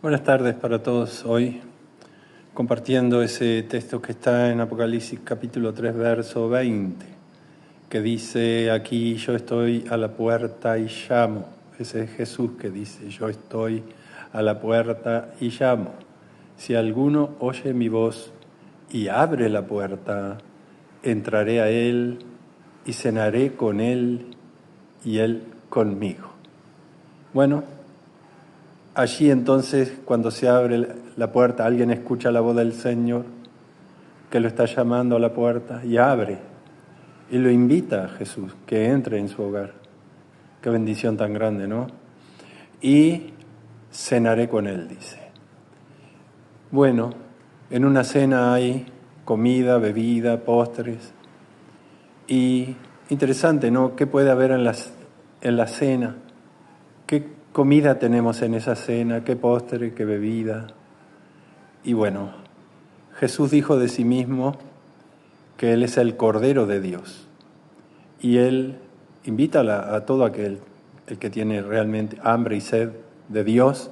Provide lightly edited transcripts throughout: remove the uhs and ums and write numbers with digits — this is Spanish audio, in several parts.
Buenas tardes para todos. Hoy compartiendo ese texto que está en Apocalipsis capítulo 3, verso 20, que dice: aquí yo estoy a la puerta y llamo. Ese es Jesús que dice: yo estoy a la puerta y llamo. Si alguno oye mi voz y abre la puerta, entraré a él y cenaré con él y él conmigo. Bueno, allí entonces, cuando se abre la puerta, alguien escucha la voz del Señor que lo está llamando a la puerta y abre y lo invita a Jesús que entre en su hogar. Qué bendición tan grande, ¿no? Y cenaré con él, dice. Bueno, en una cena hay comida, bebida, postres. Y interesante, ¿no? ¿Qué puede haber en la cena? ¿Qué comida tenemos en esa cena? ¿Qué postre? ¿Qué bebida? Y bueno, Jesús dijo de sí mismo que Él es el Cordero de Dios. Y Él invita a todo aquel, el que tiene realmente hambre y sed de Dios.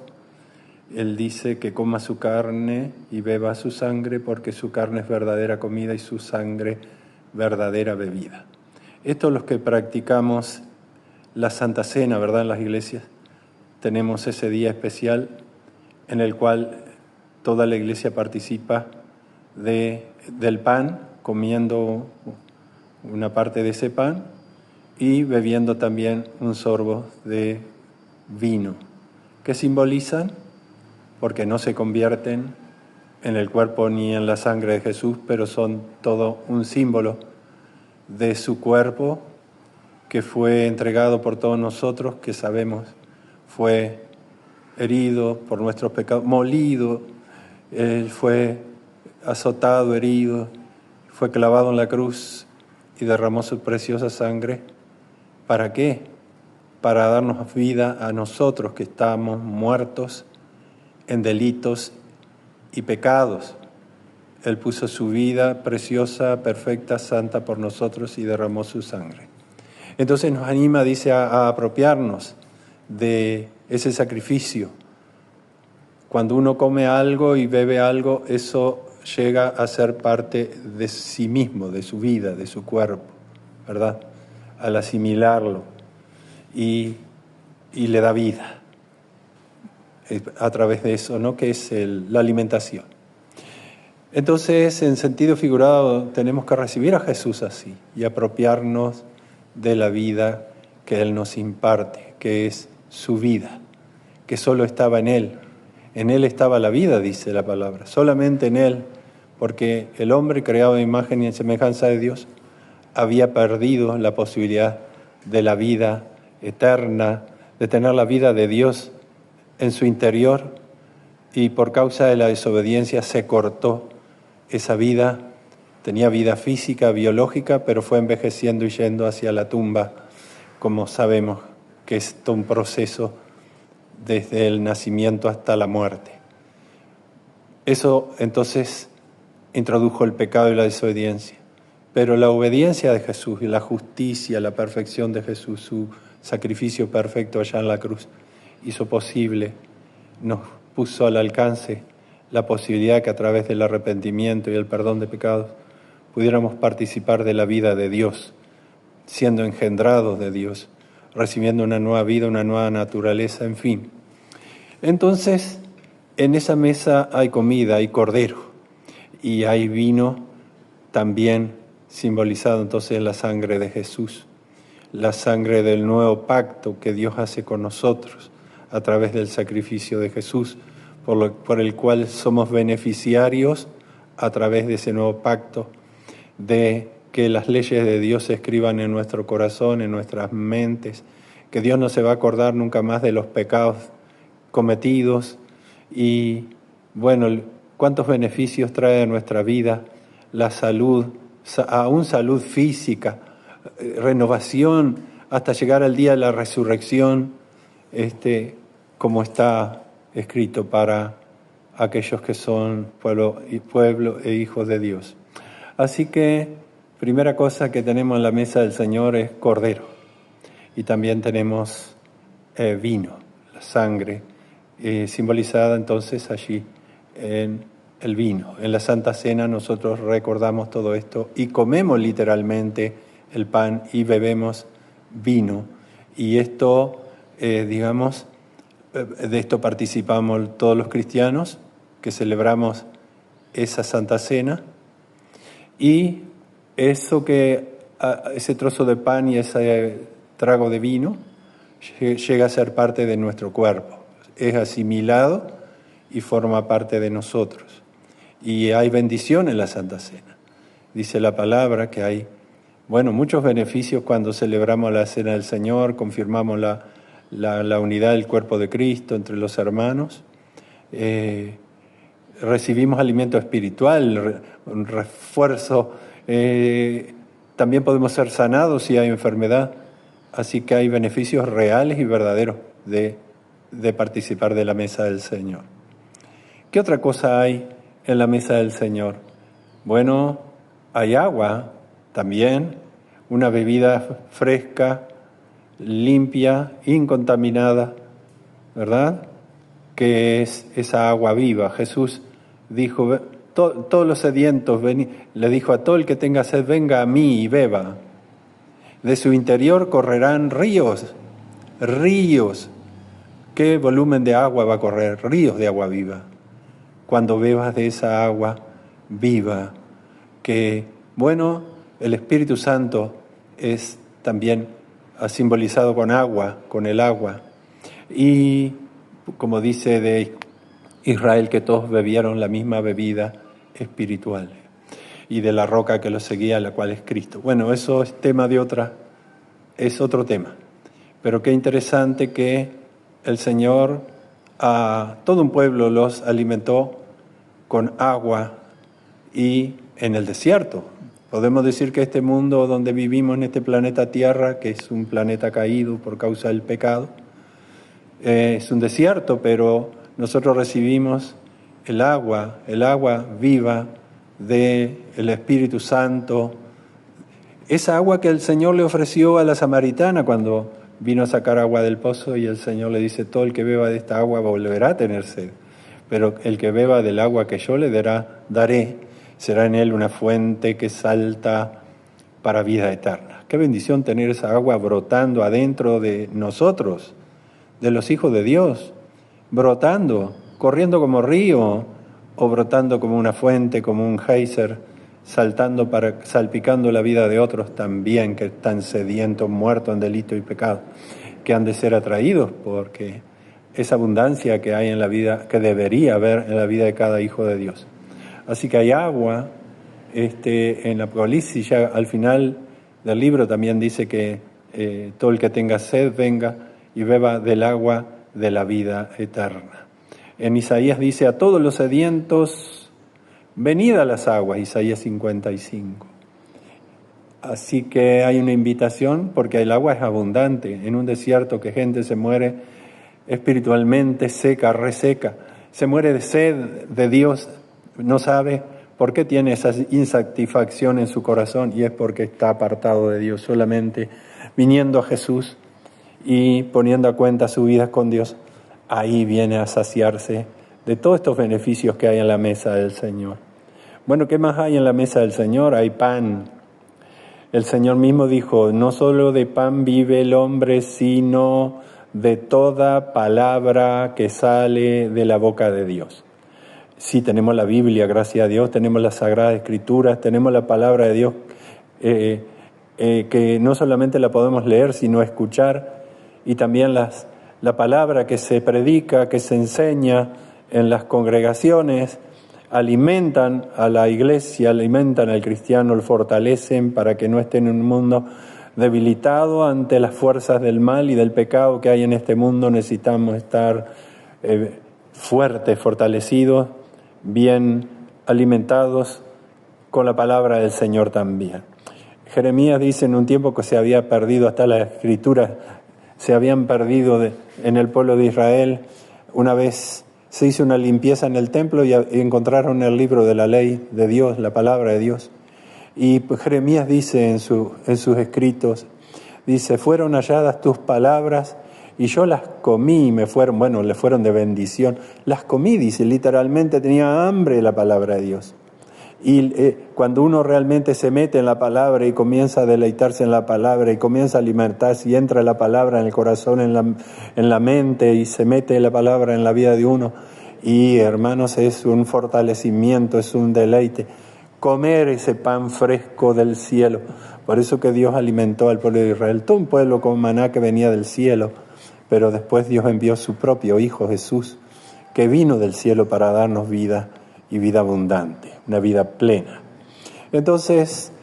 Él dice que coma su carne y beba su sangre, porque su carne es verdadera comida y su sangre verdadera bebida. Esto los que practicamos la Santa Cena, ¿verdad? En las iglesias tenemos ese día especial en el cual toda la iglesia participa del pan, comiendo una parte de ese pan y bebiendo también un sorbo de vino, que simbolizan, porque no se convierten en el cuerpo ni en la sangre de Jesús, pero son todo un símbolo de su cuerpo que fue entregado por todos nosotros, que sabemos fue herido por nuestros pecados, molido, Él fue azotado, herido, fue clavado en la cruz y derramó su preciosa sangre. ¿Para qué? Para darnos vida a nosotros que estamos muertos en delitos y pecados. Él puso su vida preciosa, perfecta, santa por nosotros y derramó su sangre. Entonces nos anima, dice, a apropiarnos de ese sacrificio. Cuando uno come algo y bebe algo, eso llega a ser parte de sí mismo, de su vida, de su cuerpo, ¿verdad? Al asimilarlo y le da vida a través de eso, ¿no? Que es la alimentación. Entonces, en sentido figurado, tenemos que recibir a Jesús así y apropiarnos de la vida que Él nos imparte, que es su vida, que solo estaba en Él. En Él estaba la vida, dice la palabra, solamente en Él, porque el hombre creado a imagen y en semejanza de Dios había perdido la posibilidad de la vida eterna, de tener la vida de Dios en su interior, y por causa de la desobediencia se cortó esa vida. Tenía vida física, biológica, pero fue envejeciendo y yendo hacia la tumba, como sabemos que es todo un proceso desde el nacimiento hasta la muerte. Eso entonces introdujo el pecado y la desobediencia. Pero la obediencia de Jesús y la justicia, la perfección de Jesús, su sacrificio perfecto allá en la cruz, hizo posible, nos puso al alcance la posibilidad que a través del arrepentimiento y el perdón de pecados pudiéramos participar de la vida de Dios, siendo engendrados de Dios, recibiendo una nueva vida, una nueva naturaleza, en fin. Entonces, en esa mesa hay comida, hay cordero y hay vino también simbolizado entonces en la sangre de Jesús, la sangre del nuevo pacto que Dios hace con nosotros a través del sacrificio de Jesús, por el cual somos beneficiarios a través de ese nuevo pacto, de que las leyes de Dios se escriban en nuestro corazón, en nuestras mentes, que Dios no se va a acordar nunca más de los pecados cometidos. Y bueno, cuántos beneficios trae a nuestra vida la salud, aún salud física, renovación hasta llegar al día de la resurrección, como está escrito para aquellos que son pueblo e hijos de Dios. Así que, primera cosa que tenemos en la mesa del Señor es cordero. Y también tenemos vino, la sangre simbolizada entonces allí en el vino. En la Santa Cena nosotros recordamos todo esto y comemos literalmente el pan y bebemos vino. Y esto, de esto participamos todos los cristianos que celebramos esa Santa Cena. Y ese trozo de pan y ese trago de vino llega a ser parte de nuestro cuerpo. Es asimilado y forma parte de nosotros. Y hay bendición en la Santa Cena. Dice la palabra que hay, muchos beneficios cuando celebramos la Cena del Señor, confirmamos la unidad del cuerpo de Cristo entre los hermanos. Recibimos alimento espiritual, un refuerzo. También podemos ser sanados si hay enfermedad. Así que hay beneficios reales y verdaderos de participar de la mesa del Señor. ¿Qué otra cosa hay en la mesa del Señor? Bueno, hay agua también, una bebida fresca, limpia, incontaminada, ¿verdad? Que es esa agua viva. Jesús dijo, todos los sedientos, le dijo a todo el que tenga sed, venga a mí y beba. De su interior correrán ríos. ¿Qué volumen de agua va a correr? Ríos de agua viva. Cuando bebas de esa agua viva, que, el Espíritu Santo es también simbolizado con agua, con el agua. Y como dice de Israel, que todos bebieron la misma bebida espiritual. Y de la roca que los seguía, la cual es Cristo. Eso es es otro tema. Pero qué interesante que el Señor a todo un pueblo los alimentó con agua y en el desierto. Podemos decir que este mundo donde vivimos, en este planeta Tierra, que es un planeta caído por causa del pecado, es un desierto, pero nosotros recibimos el agua viva del Espíritu Santo, esa agua que el Señor le ofreció a la samaritana cuando vino a sacar agua del pozo, y el Señor le dice, todo el que beba de esta agua volverá a tener sed, pero el que beba del agua que yo le daré, será en él una fuente que salta para vida eterna. Qué bendición tener esa agua brotando adentro de nosotros, de los hijos de Dios, brotando, corriendo como río, o brotando como una fuente, como un geyser, salpicando la vida de otros también que están sedientos, muertos en delito y pecado, que han de ser atraídos porque esa abundancia que hay en la vida, que debería haber en la vida de cada hijo de Dios. Así que hay agua. En Apocalipsis, ya al final del libro también dice que todo el que tenga sed venga y beba del agua de la vida eterna. En Isaías dice, a todos los sedientos, venid a las aguas, Isaías 55. Así que hay una invitación, porque el agua es abundante. En un desierto que gente se muere espiritualmente seca, reseca, se muere de sed de Dios, no sabe por qué tiene esa insatisfacción en su corazón, y es porque está apartado de Dios. Solamente viniendo a Jesús y poniendo a cuenta su vida con Dios, ahí viene a saciarse de todos estos beneficios que hay en la mesa del Señor. ¿Qué más hay en la mesa del Señor? Hay pan. El Señor mismo dijo, no solo de pan vive el hombre, sino de toda palabra que sale de la boca de Dios. Sí, tenemos la Biblia, gracias a Dios, tenemos las Sagradas Escrituras, tenemos la palabra de Dios, que no solamente la podemos leer, sino escuchar, y también la palabra que se predica, que se enseña en las congregaciones, alimentan a la iglesia, alimentan al cristiano, lo fortalecen para que no esté en un mundo debilitado ante las fuerzas del mal y del pecado que hay en este mundo. Necesitamos estar fuertes, fortalecidos, bien alimentados con la palabra del Señor también. Jeremías dice en un tiempo que se había perdido, hasta las escrituras se habían perdido en el pueblo de Israel. Una vez se hizo una limpieza en el templo y encontraron el libro de la ley de Dios, la palabra de Dios. Y Jeremías dice en sus escritos, dice, fueron halladas tus palabras y yo las comí y le fueron de bendición. Las comí, dice, literalmente tenía hambre de la palabra de Dios. Y cuando uno realmente se mete en la palabra y comienza a deleitarse en la palabra y comienza a alimentarse y entra la palabra en el corazón, en la mente, y se mete la palabra en la vida de uno, y hermanos, es un fortalecimiento, es un deleite comer ese pan fresco del cielo. Por eso que Dios alimentó al pueblo de Israel, todo un pueblo con maná que venía del cielo, pero después Dios envió su propio Hijo Jesús, que vino del cielo para darnos vida y vida abundante, una vida plena. Entonces,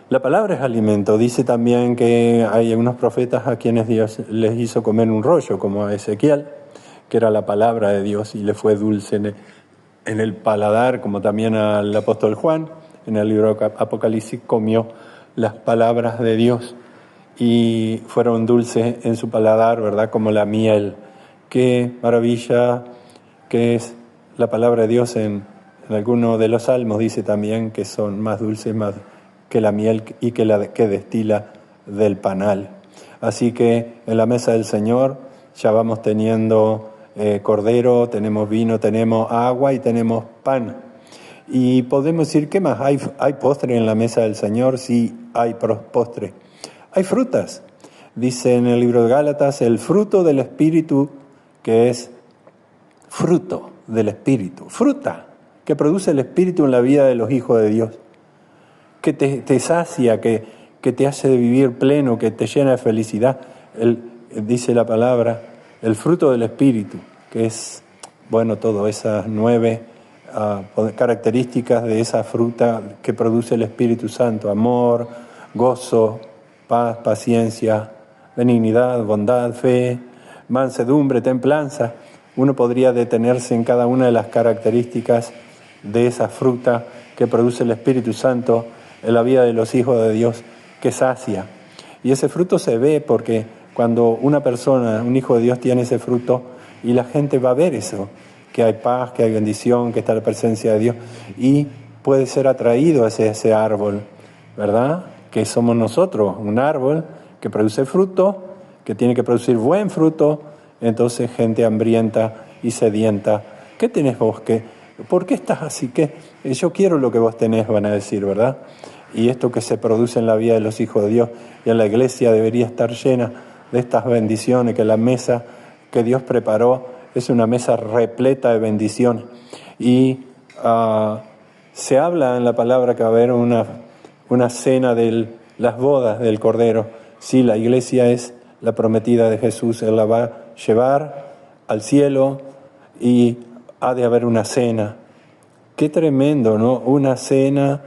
la palabra es alimento. Dice también que hay unos profetas a quienes Dios les hizo comer un rollo, como a Ezequiel, que era la palabra de Dios y le fue dulce en el paladar, como también al apóstol Juan, en el libro de Apocalipsis, comió las palabras de Dios y fueron dulces en su paladar, ¿verdad? Como la miel. Qué maravilla que es la palabra de Dios. En alguno de los salmos dice también que son más dulces más que la miel y que la que destila del panal. Así que en la mesa del Señor ya vamos teniendo cordero, tenemos vino, tenemos agua y tenemos pan. Y podemos decir, ¿qué más? ¿Hay postre en la mesa del Señor? Sí, hay postre. Hay frutas. Dice en el libro de Gálatas, el fruto del Espíritu, que es fruto del Espíritu, fruta que produce el Espíritu en la vida de los hijos de Dios, que te sacia, que te hace vivir pleno, que te llena de felicidad. Dice la palabra, el fruto del Espíritu, que es, todas esas 9 características de esa fruta que produce el Espíritu Santo: amor, gozo, paz, paciencia, benignidad, bondad, fe, mansedumbre, templanza. Uno podría detenerse en cada una de las características de esa fruta que produce el Espíritu Santo en la vida de los hijos de Dios, que sacia. Y ese fruto se ve porque cuando una persona, un hijo de Dios, tiene ese fruto, y la gente va a ver eso, que hay paz, que hay bendición, que está la presencia de Dios, y puede ser atraído hacia ese árbol, ¿verdad? Que somos nosotros, un árbol que produce fruto, que tiene que producir buen fruto. Entonces, gente hambrienta y sedienta, ¿qué tenés vos? ¿Por qué estás así? Yo quiero lo que vos tenés, van a decir, ¿verdad? Y esto que se produce en la vida de los hijos de Dios y en la iglesia debería estar llena de estas bendiciones, que la mesa que Dios preparó es una mesa repleta de bendiciones. Y se habla en la palabra que va a haber una cena de las bodas del Cordero. Sí, la iglesia es la prometida de Jesús, Él la va a llevar al cielo y ha de haber una cena. Qué tremendo, ¿no? Una cena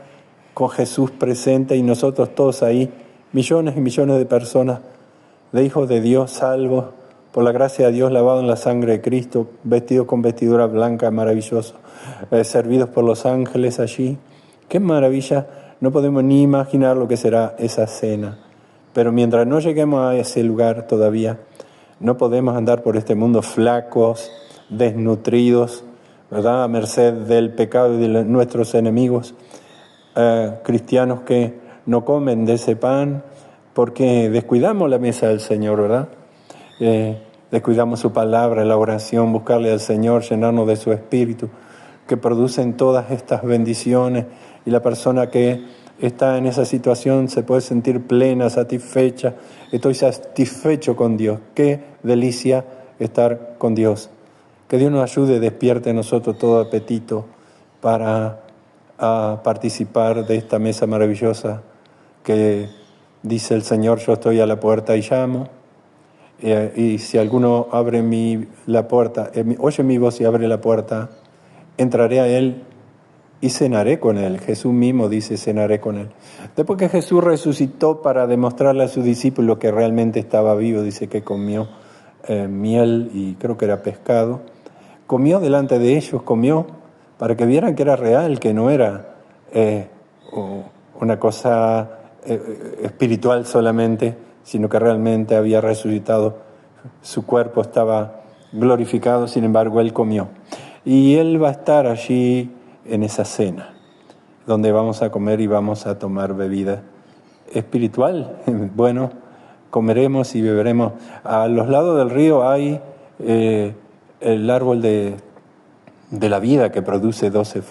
con Jesús presente y nosotros todos ahí, millones y millones de personas, de hijos de Dios salvos, por la gracia de Dios, lavados en la sangre de Cristo, vestidos con vestidura blanca, maravilloso, servidos por los ángeles allí. Qué maravilla, no podemos ni imaginar lo que será esa cena. Pero mientras no lleguemos a ese lugar todavía, no podemos andar por este mundo flacos, desnutridos, ¿verdad? A merced del pecado y de nuestros enemigos. Cristianos que no comen de ese pan porque descuidamos la mesa del Señor, ¿verdad? Descuidamos su palabra, la oración, buscarle al Señor, llenarnos de su Espíritu, que producen todas estas bendiciones, y la persona que está en esa situación se puede sentir plena, satisfecha. Estoy satisfecho con Dios. Qué delicia estar con Dios. Que Dios nos ayude, despierte en nosotros todo apetito para participar de esta mesa maravillosa que dice el Señor: yo estoy a la puerta y llamo. Y si alguno abre la puerta, oye mi voz y abre la puerta, entraré a Él y cenaré con Él. Jesús mismo dice: cenaré con Él. Después que Jesús resucitó para demostrarle a sus discípulos que realmente estaba vivo, dice que comió miel y creo que era pescado. Comió delante de ellos, comió para que vieran que era real, que no era una cosa espiritual solamente, sino que realmente había resucitado. Su cuerpo estaba glorificado, sin embargo, Él comió. Y Él va a estar allí en esa cena, donde vamos a comer y vamos a tomar bebida espiritual. Bueno, comeremos y beberemos. A los lados del río hay el árbol de la vida que produce 12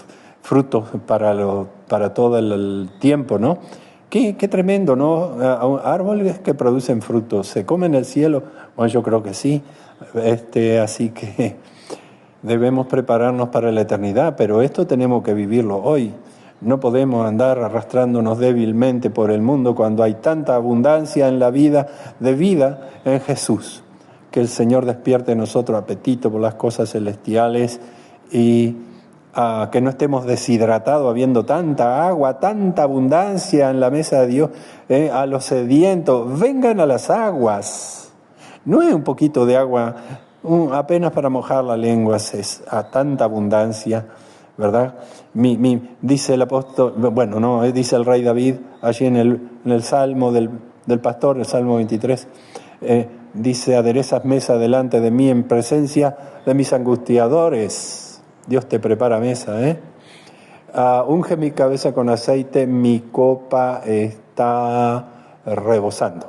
frutos para todo el tiempo, ¿no? Qué tremendo, ¿no? Árboles que producen frutos, ¿se comen en el cielo? Bueno, yo creo que sí. Así que debemos prepararnos para la eternidad, pero esto tenemos que vivirlo hoy. No podemos andar arrastrándonos débilmente por el mundo cuando hay tanta abundancia en la vida, de vida en Jesús. Que el Señor despierte en nosotros apetito por las cosas celestiales y que no estemos deshidratados habiendo tanta agua, tanta abundancia en la mesa de Dios. A los sedientos, vengan a las aguas. No es un poquito de agua, apenas para mojar la lengua, es a tanta abundancia, ¿verdad? Dice el apóstol, bueno, no, dice el rey David, allí en el Salmo del pastor, el Salmo 23, dice, aderezas mesa delante de mí en presencia de mis angustiadores. Dios te prepara mesa, ¿eh? Unge mi cabeza con aceite, mi copa está rebosando.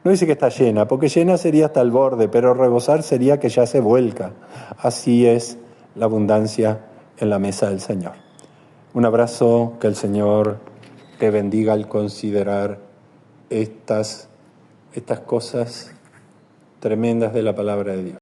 No dice que está llena, porque llena sería hasta el borde, pero rebosar sería que ya se vuelca. Así es la abundancia en la mesa del Señor. Un abrazo, que el Señor te bendiga al considerar estas cosas tremendas de la palabra de Dios.